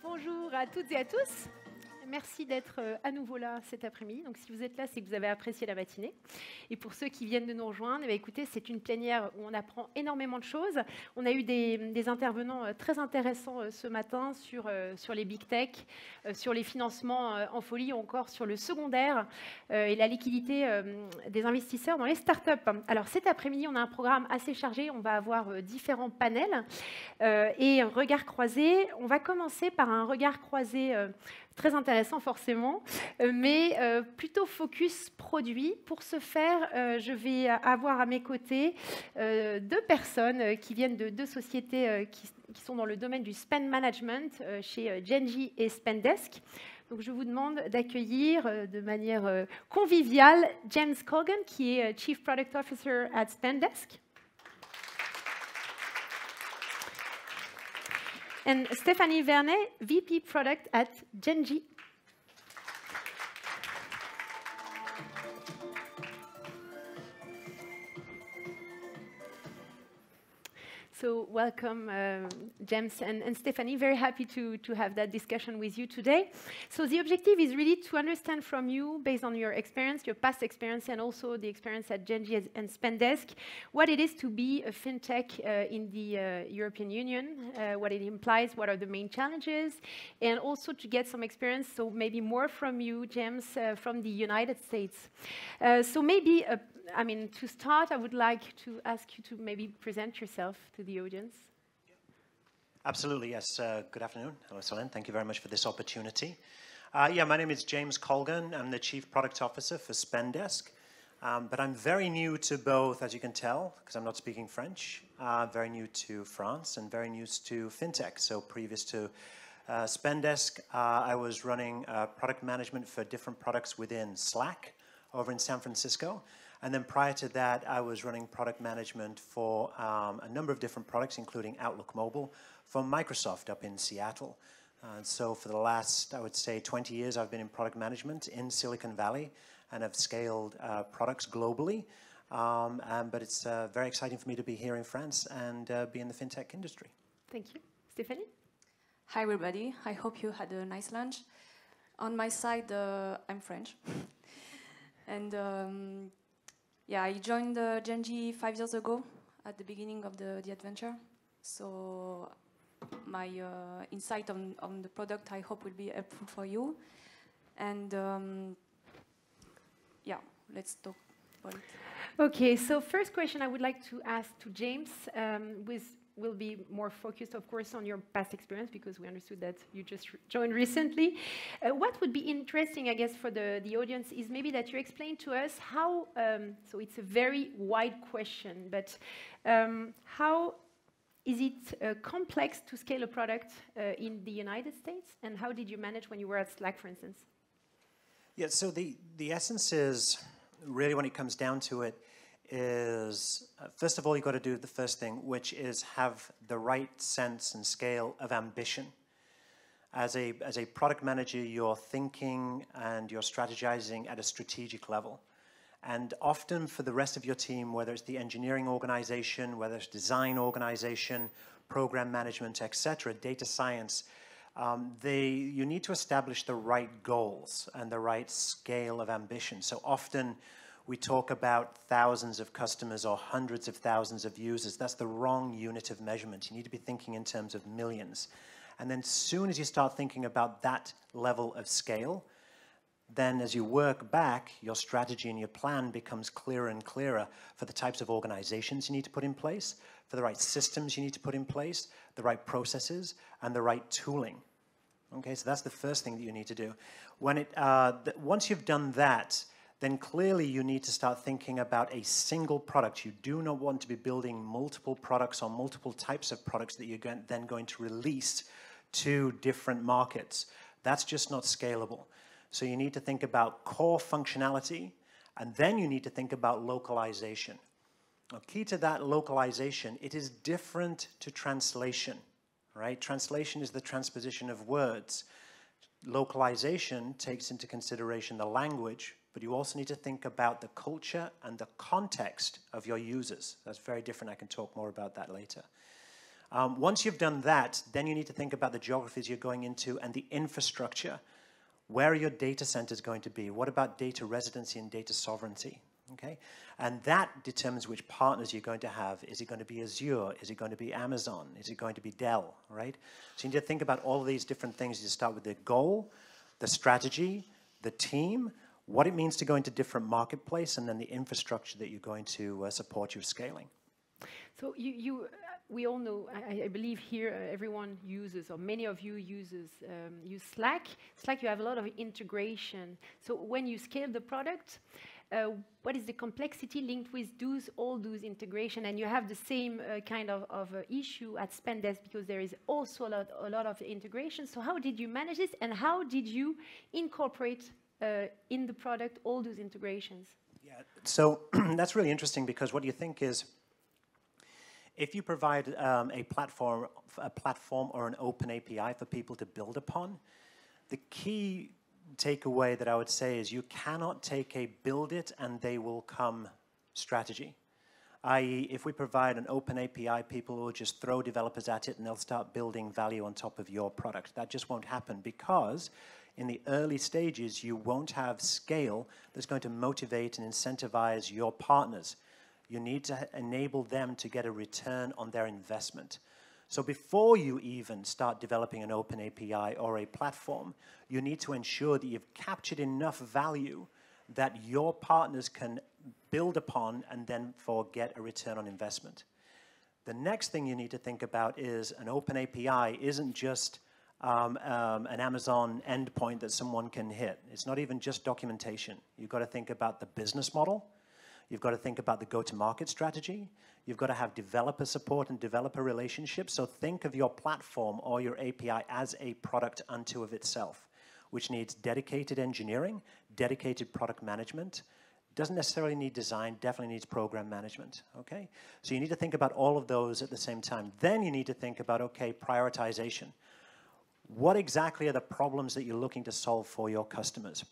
Bonjour à toutes et à tous. Merci d'être à nouveau là cet après-midi. Donc, si vous êtes là, c'est que vous avez apprécié la matinée. Et pour ceux qui viennent de nous rejoindre, écoutez, c'est une plénière où on apprend énormément de choses. On a eu des intervenants très intéressants ce matin sur les big tech, sur les financements en folie, ou encore sur le secondaire et la liquidité des investisseurs dans les startups. Alors, cet après-midi, on a un programme assez chargé. On va avoir différents panels et regard croisé. On va commencer par un regard croisé très intéressant forcément, mais plutôt focus produit. Pour ce faire, je vais avoir à mes côtés deux personnes qui viennent de deux sociétés qui sont dans le domaine du spend management chez Genji et Spendesk. Donc, je vous demande d'accueillir de manière conviviale James Colgan, qui est Chief Product Officer at Spendesk. And Stéphanie Vernet, VP Product at Genji. So welcome, James and Stephanie. Very happy to have that discussion with you today. So the objective is really to understand from you, based on your experience, your past experience, and also the experience at Genji and Spendesk, what it is to be a fintech in the European Union, what it implies, what are the main challenges, and also to get some experience, so maybe more from you, James, from the United States. So maybe to start, I would like to ask you to maybe present yourself to the audience. Absolutely, yes. Good afternoon. Hello, Solenne. Thank you very much for this opportunity. My name is James Colgan. I'm the Chief Product Officer for Spendesk. But I'm very new to both, as you can tell, because I'm not speaking French, very new to France and very new to Fintech. So previous to Spendesk, I was running product management for different products within Slack over in San Francisco. And then prior to that, I was running product management for a number of different products, including Outlook Mobile, for Microsoft up in Seattle. So for the last, I would say, 20 years, I've been in product management in Silicon Valley and have scaled products globally. But it's very exciting for me to be here in France and be in the fintech industry. Thank you. Stéphanie? Hi, everybody. I hope you had a nice lunch. On my side, I'm French. And I joined Genji 5 years ago at the beginning of the adventure. So my insight on the product, I hope, will be helpful for you. And let's talk about it. Okay, so first question I would like to ask to James will be more focused, of course, on your past experience, because we understood that you just joined recently. What would be interesting, I guess, for the audience is maybe that you explain to us how, so it's a very wide question, but how is it complex to scale a product in the United States, and how did you manage when you were at Slack, for instance? Yeah, so the essence is, really when it comes down to it, is first of all, you've got to do the first thing, which is have the right sense and scale of ambition. As a product manager, you're thinking and you're strategizing at a strategic level. And often for the rest of your team, whether it's the engineering organization, whether it's design organization, program management, etc., data science, you need to establish the right goals and the right scale of ambition. So often we talk about thousands of customers or hundreds of thousands of users. That's the wrong unit of measurement. You need to be thinking in terms of millions. And then as soon as you start thinking about that level of scale, then as you work back, your strategy and your plan becomes clearer and clearer for the types of organizations you need to put in place, for the right systems you need to put in place, the right processes, and the right tooling. Okay, so that's the first thing that you need to do. Once you've done that, then clearly you need to start thinking about a single product. You do not want to be building multiple products or multiple types of products that you're then going to release to different markets. That's just not scalable. So you need to think about core functionality, and then you need to think about localization. Now, key to that localization, it is different to translation, right? Translation is the transposition of words. Localization takes into consideration the language, but you also need to think about the culture and the context of your users. That's very different. I can talk more about that later. Once you've done that, then you need to think about the geographies you're going into and the infrastructure. Where are your data centers going to be? What about data residency and data sovereignty? Okay? And that determines which partners you're going to have. Is it going to be Azure? Is it going to be Amazon? Is it going to be Dell, right? So you need to think about all of these different things. You start with the goal, the strategy, the team, what it means to go into different marketplace, and then the infrastructure that you're going to support your scaling. So we all know, I believe here everyone uses, or many of you use Slack. Slack, you have a lot of integration. So when you scale the product, what is the complexity linked with all those integration? And you have the same kind of issue at Spendesk, because there is also a lot of integration. So how did you manage this, and how did you incorporate in the product all those integrations? Yeah, so that's really interesting, because what you think is, if you provide a platform or an open API for people to build upon, the key takeaway that I would say is you cannot take a build it and they will come strategy. I.e., if we provide an open API, people will just throw developers at it and they'll start building value on top of your product. That just won't happen, because in the early stages, you won't have scale that's going to motivate and incentivize your partners. You need to enable them to get a return on their investment. So before you even start developing an open API or a platform, you need to ensure that you've captured enough value that your partners can build upon and then get a return on investment. The next thing you need to think about is an open API isn't just an Amazon endpoint that someone can hit. It's not even just documentation. You've got to think about the business model. You've got to think about the go-to-market strategy. You've got to have developer support and developer relationships. So think of your platform or your API as a product unto of itself, which needs dedicated engineering, dedicated product management. Doesn't necessarily need design, definitely needs program management, okay? So you need to think about all of those at the same time. Then you need to think about, okay, prioritization. What exactly are the problems that you're looking to solve for your customers?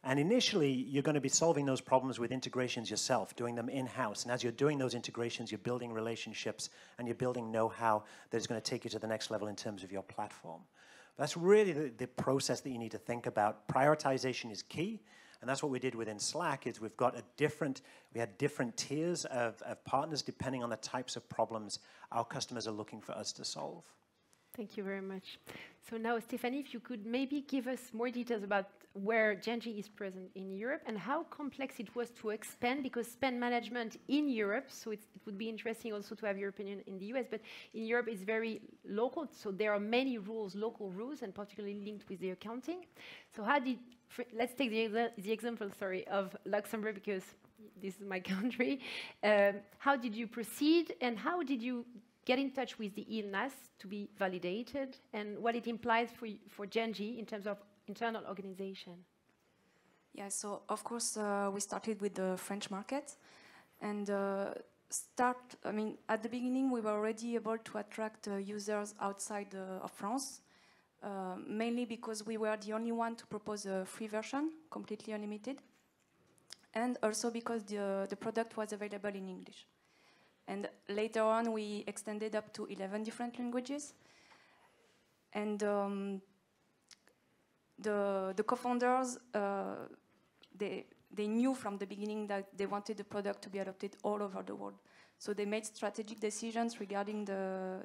And initially, you're going to be solving those problems with integrations yourself, doing them in-house. And as you're doing those integrations, you're building relationships and you're building know-how that is going to take you to the next level in terms of your platform. That's really the process that you need to think about. Prioritization is key. And that's what we did within Slack, is we had different tiers of partners depending on the types of problems our customers are looking for us to solve. Thank you very much. So now, Stephanie, if you could maybe give us more details about where Genji is present in Europe and how complex it was to expand, because spend management in Europe, so it would be interesting also to have your opinion in the US, but in Europe it's very local, so there are many rules, local rules, and particularly linked with the accounting. So let's take the example, of Luxembourg, because this is my country. How did you proceed, and how did you get in touch with the ILNAS to be validated, and what it implies for Genji in terms of internal organization? Yeah, so of course we started with the French market, and at the beginning we were already able to attract users outside of France, mainly because we were the only one to propose a free version, completely unlimited, and also because the product was available in English. And later on, we extended up to 11 different languages. And the co-founders, they knew from the beginning that they wanted the product to be adopted all over the world. So they made strategic decisions regarding the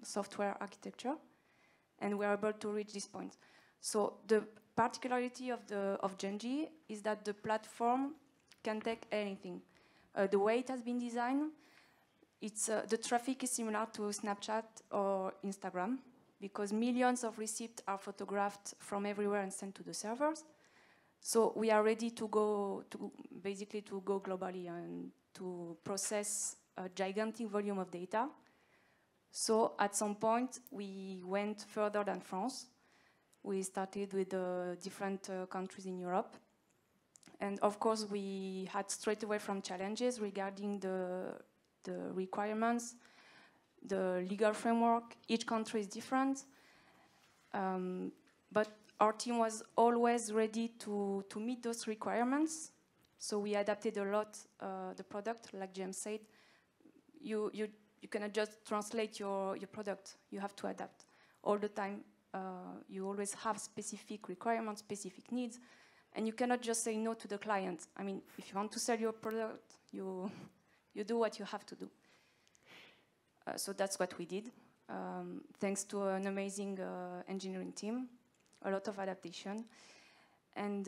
software architecture, and we were able to reach this point. So the particularity of Genji is that the platform can take anything. The way it has been designed, the traffic is similar to Snapchat or Instagram, because millions of receipts are photographed from everywhere and sent to the servers. So we are ready to go globally and to process a gigantic volume of data. So at some point, we went further than France. We started with different countries in Europe. And of course, we had straight away from challenges regarding the requirements, the legal framework. Each country is different, but our team was always ready to meet those requirements. So we adapted a lot the product, like James said. You you cannot just translate your product. You have to adapt all the time. You always have specific requirements, specific needs, and you cannot just say no to the client. I mean, if you want to sell your product, you do what you have to do. So that's what we did. Thanks to an amazing engineering team, a lot of adaptation. And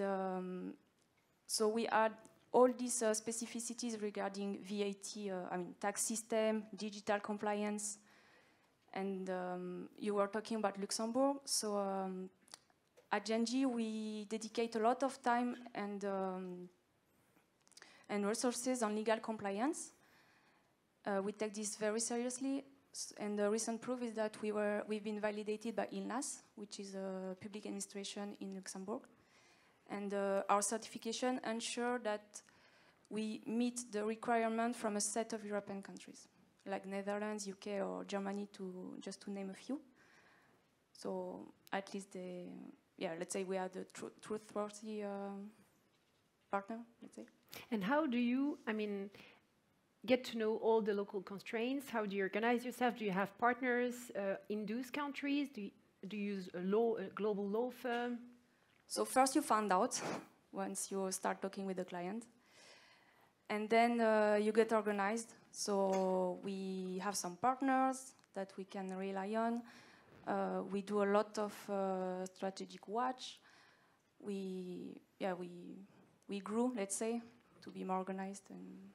so we add all these specificities regarding VAT, I mean, tax system, digital compliance. And you were talking about Luxembourg. So at Genji, we dedicate a lot of time and resources on legal compliance. We take this very seriously. And the recent proof is that we've been validated by ILNAS, which is a public administration in Luxembourg. And our certification ensures that we meet the requirement from a set of European countries, like Netherlands, UK, or Germany, just to name a few. So at least let's say we are the trustworthy partner, let's say. And how do you, I mean, get to know all the local constraints? How do you organize yourself? Do you have partners in those countries? Do you use a global law firm? So first you find out once you start talking with the client. And then you get organized. So we have some partners that we can rely on. We do a lot of strategic watch. We grew, let's say, to be more organized. And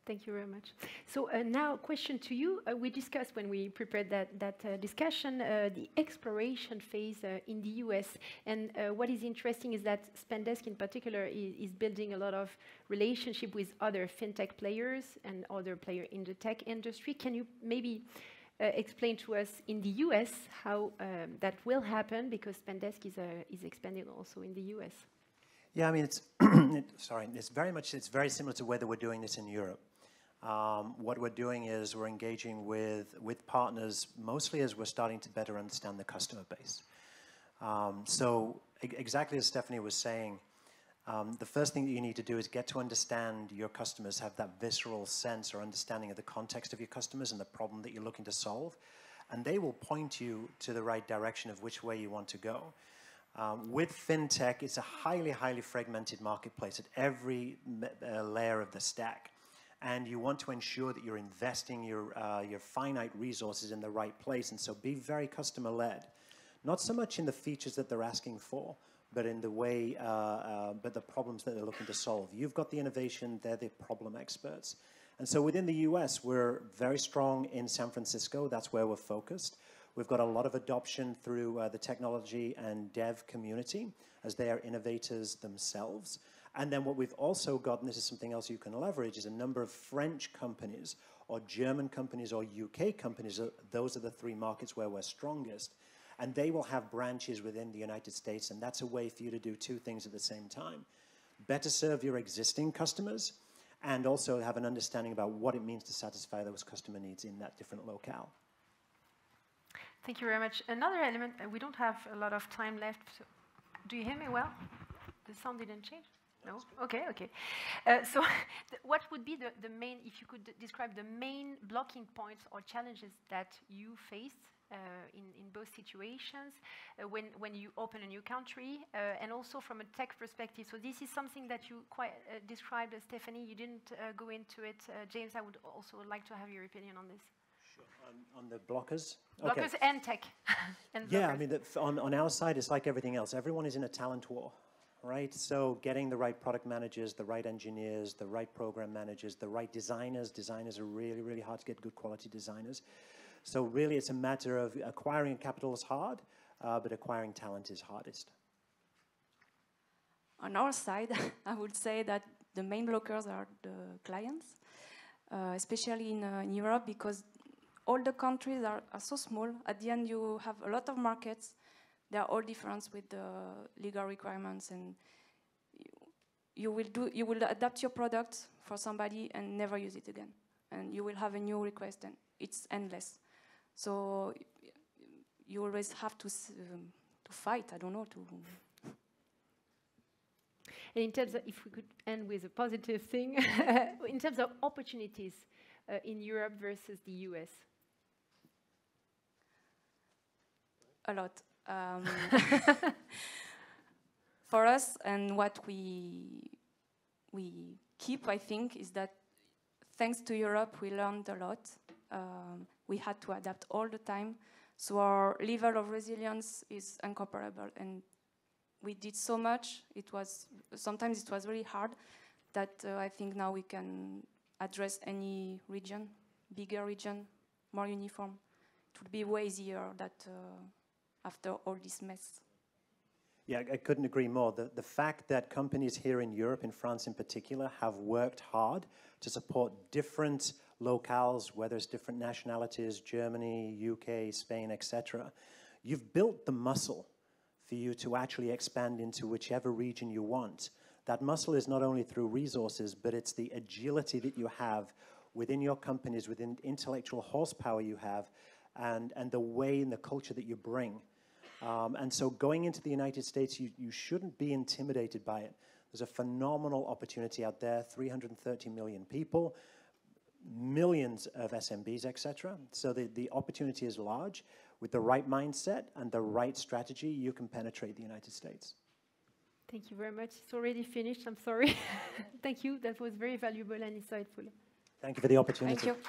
thank you very much. So now a question to you. We discussed when we prepared that discussion the exploration phase in the US. And what is interesting is that Spendesk in particular is building a lot of relationship with other fintech players and other players in the tech industry. Can you maybe explain to us in the US how that will happen, because Spendesk is expanding also in the US? Yeah, I mean, it's it's very similar to whether we're doing this in Europe. What we're doing is we're engaging with partners, mostly as we're starting to better understand the customer base. So exactly as Stephanie was saying, the first thing that you need to do is get to understand your customers, have that visceral sense or understanding of the context of your customers and the problem that you're looking to solve. And they will point you to the right direction of which way you want to go. With FinTech, it's a highly, highly fragmented marketplace at every layer of the stack. And you want to ensure that you're investing your finite resources in the right place. And so be very customer-led. Not so much in the features that they're asking for, but in the way, but the problems that they're looking to solve. You've got the innovation, they're the problem experts. And so within the US, we're very strong in San Francisco. That's where we're focused. We've got a lot of adoption through the technology and dev community, as they are innovators themselves. And then what we've also got, and this is something else you can leverage, is a number of French companies or German companies or UK companies. Those are the three markets where we're strongest. And they will have branches within the United States, and that's a way for you to do two things at the same time. Better serve your existing customers, and also have an understanding about what it means to satisfy those customer needs in that different locale. Thank you very much. Another element, we don't have a lot of time left. So do you hear me well? The sound didn't change? No? Okay, okay. So what would be the main, if you could describe the main blocking points or challenges that you faced in both situations when you open a new country, and also from a tech perspective? So this is something that you quite described, Stephanie. You didn't go into it. James, I would also like to have your opinion on this. Sure. On the blockers? Blockers Okay. and tech. And yeah, blockers. I mean, on our side, it's like everything else. Everyone is in a talent war, right? So getting the right product managers, the right engineers, the right program managers, the right designers. Designers are really, really hard to get good quality designers. So really, it's a matter of acquiring capital is hard, but acquiring talent is hardest. On our side, I would say that the main blockers are the clients, especially in Europe, because all the countries are so small. At the end, you have a lot of markets. They are all different with the legal requirements, and you will adapt your product for somebody and never use it again. And you will have a new request, and it's endless. So you always have to fight. I don't know to. And in terms of, if we could end with a positive thing, in terms of opportunities, in Europe versus the US? A lot. For us, and what we keep, I think, is that thanks to Europe, we learned a lot. We had to adapt all the time. So our level of resilience is incomparable. And we did so much. Sometimes it was really hard that I think now we can address any region, bigger region, more uniform. It would be way easier that after all this mess. Yeah, I couldn't agree more. The fact that companies here in Europe, in France in particular, have worked hard to support different locales, whether it's different nationalities, Germany, UK, Spain, etc. You've built the muscle for you to actually expand into whichever region you want. That muscle is not only through resources, but it's the agility that you have within your companies, within intellectual horsepower you have, and the way and the culture that you bring. And so going into the United States, you shouldn't be intimidated by it. There's a phenomenal opportunity out there, 330 million people, millions of SMBs, etc. So the opportunity is large. With the right mindset and the right strategy, you can penetrate the United States. Thank you very much. It's already finished. I'm sorry. Thank you. That was very valuable and insightful. Thank you for the opportunity. Thank you.